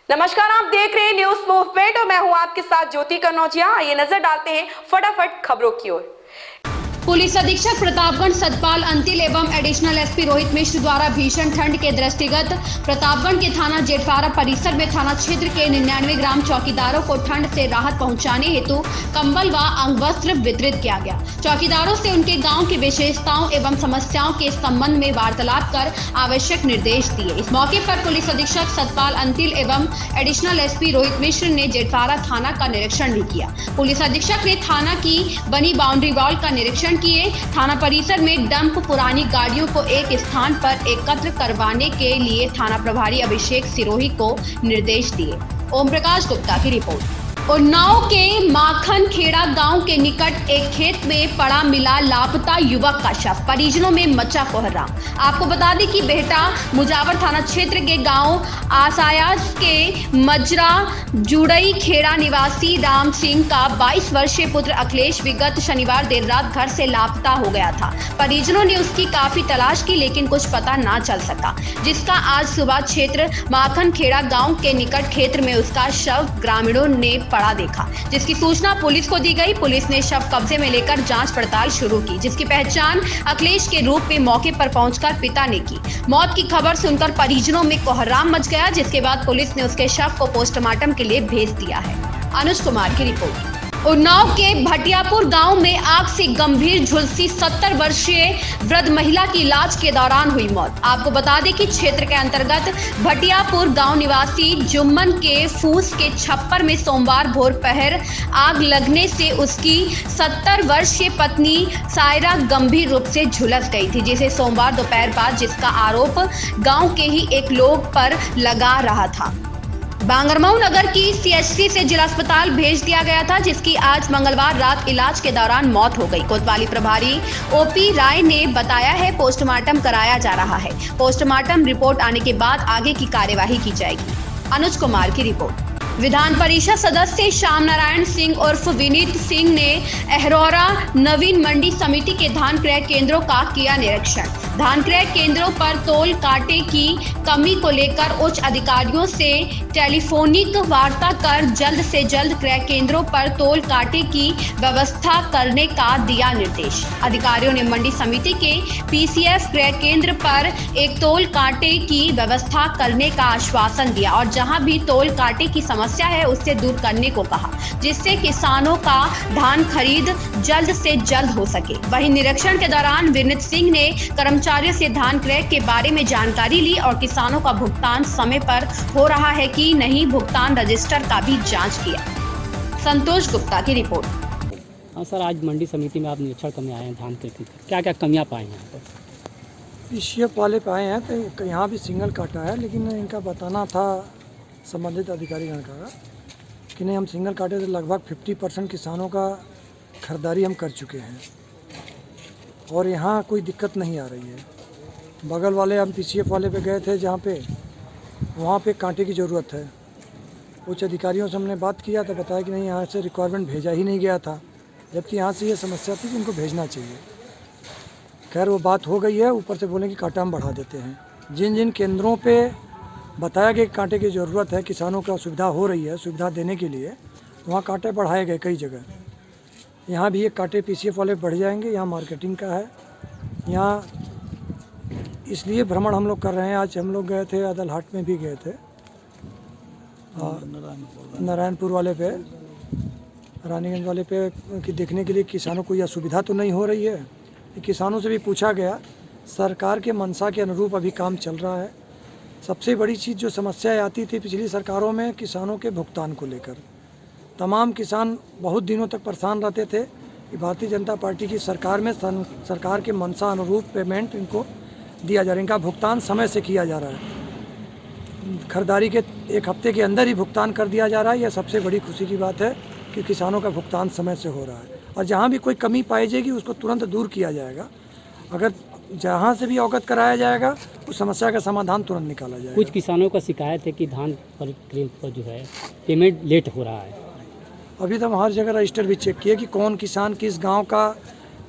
नमस्कार, आप देख रहे हैं न्यूज मूवमेंट और मैं हूं आपके साथ ज्योति कनौजिया। आइए नजर डालते हैं फटाफट खबरों की ओर। पुलिस अधीक्षक प्रतापगढ़ सतपाल अंतिल एवं एडिशनल एसपी रोहित मिश्र द्वारा भीषण ठंड के दृष्टिगत प्रतापगढ़ के थाना जेठवारा परिसर में थाना क्षेत्र के 99 ग्राम चौकीदारों को ठंड से राहत पहुंचाने हेतु कंबल व अंगवस्त्र वितरित किया गया। चौकीदारों से उनके गांव की विशेषताओं एवं समस्याओं के संबंध में वार्तालाप कर आवश्यक निर्देश दिए। इस मौके पर पुलिस अधीक्षक सतपाल अंतिल एवं एडिशनल एसपी रोहित मिश्र ने जेठवारा थाना का निरीक्षण भी किया। पुलिस अधीक्षक ने थाना की बनी बाउंड्री वॉल का निरीक्षण किए। थाना परिसर में डंप पुरानी गाड़ियों को एक स्थान पर एकत्र करवाने के लिए थाना प्रभारी अभिषेक सिरोही को निर्देश दिए। ओम प्रकाश गुप्ता की रिपोर्ट। उन्नाव के माखन खेड़ा गांव के निकट एक खेत में पड़ा मिला लापता युवक का शव। परिजनों में मचा कोहराम। आपको बता दें कि बेहटा मुजावर थाना क्षेत्र के गांव आसायाज के मजरा जुड़ई खेड़ा निवासी राम सिंह का 22 वर्षीय पुत्र अखिलेश विगत शनिवार देर रात घर से लापता हो गया था। परिजनों ने उसकी काफी तलाश की लेकिन कुछ पता ना चल सका, जिसका आज सुबह क्षेत्र माखन खेड़ा गांव के निकट खेत में उसका शव ग्रामीणों ने पड़ा देखा, जिसकी सूचना पुलिस को दी गई। पुलिस ने शव कब्जे में लेकर जांच पड़ताल शुरू की, जिसकी पहचान अखिलेश के रूप में मौके पर पहुंचकर पिता ने की। मौत की खबर सुनकर परिजनों में कोहराम मच गया, जिसके बाद पुलिस ने उसके शव को पोस्टमार्टम के लिए भेज दिया है। अनुज कुमार की रिपोर्ट। उन्नाव के भटियापुर गांव में आग से गंभीर झुलसी 70 वर्षीय वृद्ध महिला की इलाज के दौरान हुई मौत। आपको बता दें कि क्षेत्र के अंतर्गत भटियापुर गांव निवासी जुम्मन के फूस के छप्पर में सोमवार भोर पहर आग लगने से उसकी 70 वर्षीय पत्नी सायरा गंभीर रूप से झुलस गई थी, जिसे सोमवार दोपहर बाद जिसका आरोप गाँव के ही एक लोग पर लगा रहा था। बांगरमऊ नगर की सीएचसी से जिला अस्पताल भेज दिया गया था, जिसकी आज मंगलवार रात इलाज के दौरान मौत हो गई। कोतवाली प्रभारी ओपी राय ने बताया है पोस्टमार्टम कराया जा रहा है। पोस्टमार्टम रिपोर्ट आने के बाद आगे की कार्यवाही की जाएगी। अनुज कुमार की रिपोर्ट। विधान परिषद सदस्य श्याम नारायण सिंह उर्फ विनीत सिंह ने अहरौरा नवीन मंडी समिति के धान क्रय केंद्रों का किया निरीक्षण। धान क्रय केंद्रों पर तोल कांटे की कमी को लेकर उच्च अधिकारियों से टेलीफोनिक वार्ता कर जल्द से जल्द क्रय केंद्रों पर तोल कांटे की व्यवस्था करने का दिया निर्देश। अधिकारियों ने मंडी समिति के पीसीएफ क्रय केंद्र पर एक तोल कांटे की व्यवस्था करने का आश्वासन दिया और जहां भी तोल कांटे की समस्या है उससे दूर करने को कहा, जिससे किसानों का धान खरीद जल्द से जल्द हो सके। वहीं निरीक्षण के दौरान विनीत सिंह ने कर्मचारियों से धान क्रय के बारे में जानकारी ली और किसानों का भुगतान समय पर हो रहा है कि नहीं भुगतान रजिस्टर का भी जांच किया। संतोष गुप्ता की रिपोर्ट। हाँ सर, आज मंडी समिति में आप निरीक्षण करने आए हैं धान के क्या क्या कमियां पाए हैं यहाँ पर? पीसीएफ वाले पाए हैं तो यहाँ भी सिंगल काटा है, लेकिन इनका बताना था संबंधित अधिकारीगण का कि नहीं, हम सिंगल काटे से लगभग 50% किसानों का खरीदारी हम कर चुके हैं और यहाँ कोई दिक्कत नहीं आ रही है। बगल वाले हम पीसीएफ वाले पे गए थे जहाँ पे वहाँ पे कांटे की ज़रूरत है। उच्च अधिकारियों से हमने बात किया तो बताया कि नहीं, यहाँ से रिक्वायरमेंट भेजा ही नहीं गया था, जबकि यहाँ से ये समस्या थी कि इनको भेजना चाहिए। खैर वो बात हो गई है, ऊपर से बोले कि कांटा हम बढ़ा देते हैं। जिन जिन केंद्रों पे बताया गया कि कांटे की ज़रूरत है, किसानों को सुविधा हो रही है, सुविधा देने के लिए वहाँ कांटे बढ़ाए गए कई जगह। यहाँ भी ये कांटे पीसीएफ वाले बढ़ जाएंगे। यहाँ मार्केटिंग का है, यहाँ इसलिए भ्रमण हम लोग कर रहे हैं। आज हम लोग गए थे, अदलहाट में भी गए थे, नारायणपुर वाले पे, रानीगंज वाले पे कि देखने के लिए किसानों को यह सुविधा तो नहीं हो रही है। किसानों से भी पूछा गया, सरकार के मंशा के अनुरूप अभी काम चल रहा है। सबसे बड़ी चीज़ जो समस्याएं आती थी पिछली सरकारों में किसानों के भुगतान को लेकर, तमाम किसान बहुत दिनों तक परेशान रहते थे कि भारतीय जनता पार्टी की सरकार में सरकार के मंशा अनुरूप पेमेंट इनको दिया जा रहा है, इनका भुगतान समय से किया जा रहा है, खरीदारी के एक हफ्ते के अंदर ही भुगतान कर दिया जा रहा है। यह सबसे बड़ी खुशी की बात है कि किसानों का भुगतान समय से हो रहा है और जहाँ भी कोई कमी पाई जाएगी उसको तुरंत दूर किया जाएगा। अगर जहाँ से भी अवगत कराया जाएगा उस समस्या का समाधान तुरंत निकाला जाएगा। कुछ किसानों का शिकायत है कि धान पर जो है पेमेंट लेट हो रहा है। अभी तो हम हर जगह रजिस्टर भी चेक किए कि कौन किसान किस गांव का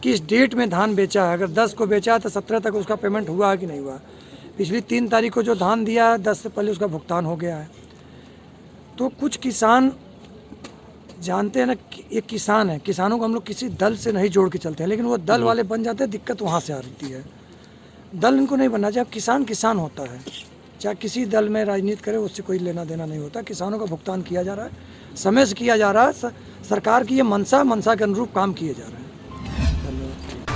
किस डेट में धान बेचा है। अगर 10 को बेचा है तो 17 तक उसका पेमेंट हुआ है कि नहीं हुआ। पिछली 3 तारीख को जो धान दिया है 10 से पहले उसका भुगतान हो गया है। तो कुछ किसान जानते हैं ना कि ये किसान है, किसानों को हम लोग किसी दल से नहीं जोड़ के चलते हैं, लेकिन वो दल वाले बन जाते हैं, दिक्कत वहाँ से आती है। दल इनको नहीं बनना चाहिए। किसान किसान होता है, चाहे किसी दल में राजनीति करे, उससे कोई लेना देना नहीं होता। किसानों का भुगतान किया जा रहा है, समय से किया जा रहा है। सरकार की ये मनसा के अनुरूप काम किए जा रहे हैं।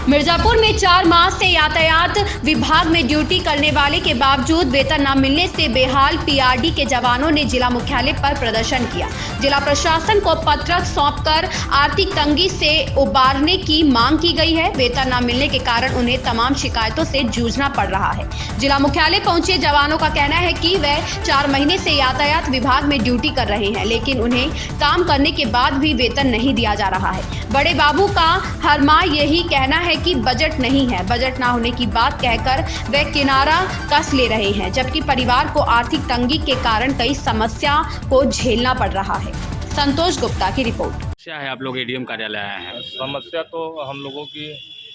मिर्जापुर में 4 माह से यातायात विभाग में ड्यूटी करने वाले के बावजूद वेतन न मिलने से बेहाल पीआरडी के जवानों ने जिला मुख्यालय पर प्रदर्शन किया। जिला प्रशासन को पत्रक सौंपकर आर्थिक तंगी से उबारने की मांग की गई है। वेतन न मिलने के कारण उन्हें तमाम शिकायतों से जूझना पड़ रहा है। जिला मुख्यालय पहुंचे जवानों का कहना है कि वह 4 महीने से यातायात विभाग में ड्यूटी कर रहे हैं, लेकिन उन्हें काम करने के बाद भी वेतन नहीं दिया जा रहा है। बड़े बाबू का हर माह यही कहना है कि बजट नहीं है। बजट ना होने की बात कहकर वे किनारा कस ले रहे हैं, जबकि परिवार को आर्थिक तंगी के कारण कई समस्या को झेलना पड़ रहा है। संतोष गुप्ता की रिपोर्ट। क्या है, आप लोग एडीएम कार्यालय आए हैं? समस्या तो हम लोगों की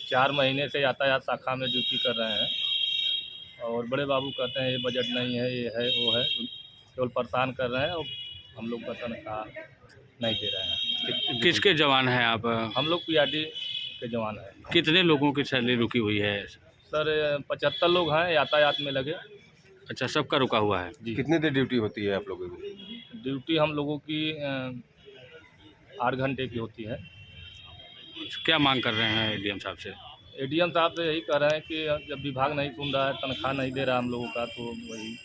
4 महीने से यातायात शाखा में ड्यूटी कर रहे हैं और बड़े बाबू कहते हैं ये बजट नहीं है, ये है वो है, केवल परेशान कर रहे हैं और हम लोग का तनख्वाह नहीं दे रहे हैं। किसके जवान हैं आप? हम लोग पीआरडी के जवान हैं। कितने लोगों की सैलरी रुकी हुई है? सर 75 लोग हैं यातायात में लगे। अच्छा, सबका रुका हुआ है। जी, कितने देर ड्यूटी होती है आप लोगों की? ड्यूटी हम लोगों की 8 घंटे की होती है। क्या मांग कर रहे हैं एडीएम साहब से? एडीएम साहब से यही कह रहे हैं कि जब विभाग नहीं सुन रहा है, तनख्वाह नहीं दे रहा हम लोगों का, तो वही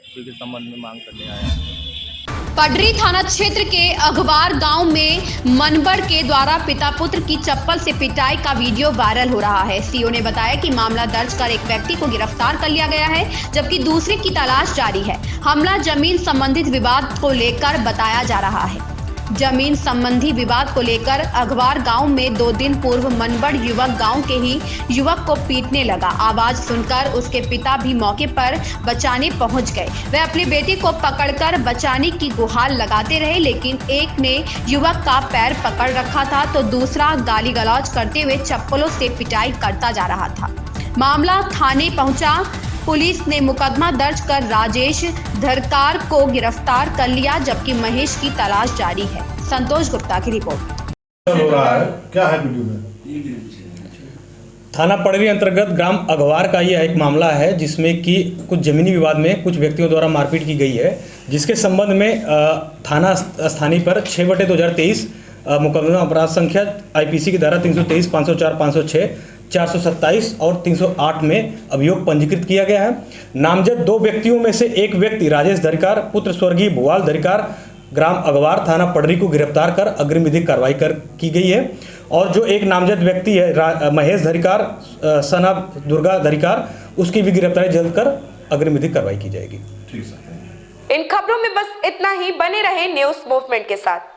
उसी के संबंध में मांग करने आए हैं। पडरी थाना क्षेत्र के अगवार गांव में मनबड़ के द्वारा पिता पुत्र की चप्पल से पिटाई का वीडियो वायरल हो रहा है। सीओ ने बताया कि मामला दर्ज कर एक व्यक्ति को गिरफ्तार कर लिया गया है, जबकि दूसरे की तलाश जारी है। हमला जमीन संबंधित विवाद को लेकर बताया जा रहा है। जमीन संबंधी विवाद को लेकर अगवार गांव में 2 दिन पूर्व मनबड़ युवक गांव के ही युवक को पीटने लगा। आवाज सुनकर उसके पिता भी मौके पर बचाने पहुंच गए। वे अपने बेटे को पकड़कर बचाने की गुहार लगाते रहे, लेकिन एक ने युवक का पैर पकड़ रखा था तो दूसरा गाली गलौज करते हुए चप्पलों से पिटाई करता जा रहा था। मामला थाने पहुंचा। पुलिस ने मुकदमा दर्ज कर राजेश धरकार को गिरफ्तार कर लिया, जबकि महेश की तलाश जारी है। संतोष गुप्ता की रिपोर्ट। हो रहा है क्या है वीडियो में? थाना पडरी अंतर्गत ग्राम अगवार का यह एक मामला है, जिसमें कि कुछ जमीनी विवाद में कुछ व्यक्तियों द्वारा मारपीट की गई है, जिसके संबंध में थाना स्थानीय पर 6/2023 मुकदमा अपराध संख्या आईपीसी की धारा 323, 504, 506, 427 और 308 में अभियोग पंजीकृत किया गया है। नामजद 2 व्यक्तियों में से एक व्यक्ति राजेश धरिकार पुत्र स्वर्गीय भुवाल धरिकार ग्राम अगवार थाना पडरी को गिरफ्तार कर अग्रिम विधिक कार्रवाई की गई है, और जो एक नामजद व्यक्ति है महेश धरिकार सना दुर्गा धरिकार, उसकी भी गिरफ्तारी जल्द कर अग्रिम विधिक कार्रवाई की जाएगी। ठीक है। इन खबरों में बस इतना ही। बने रहे न्यूज़ मूवमेंट के साथ।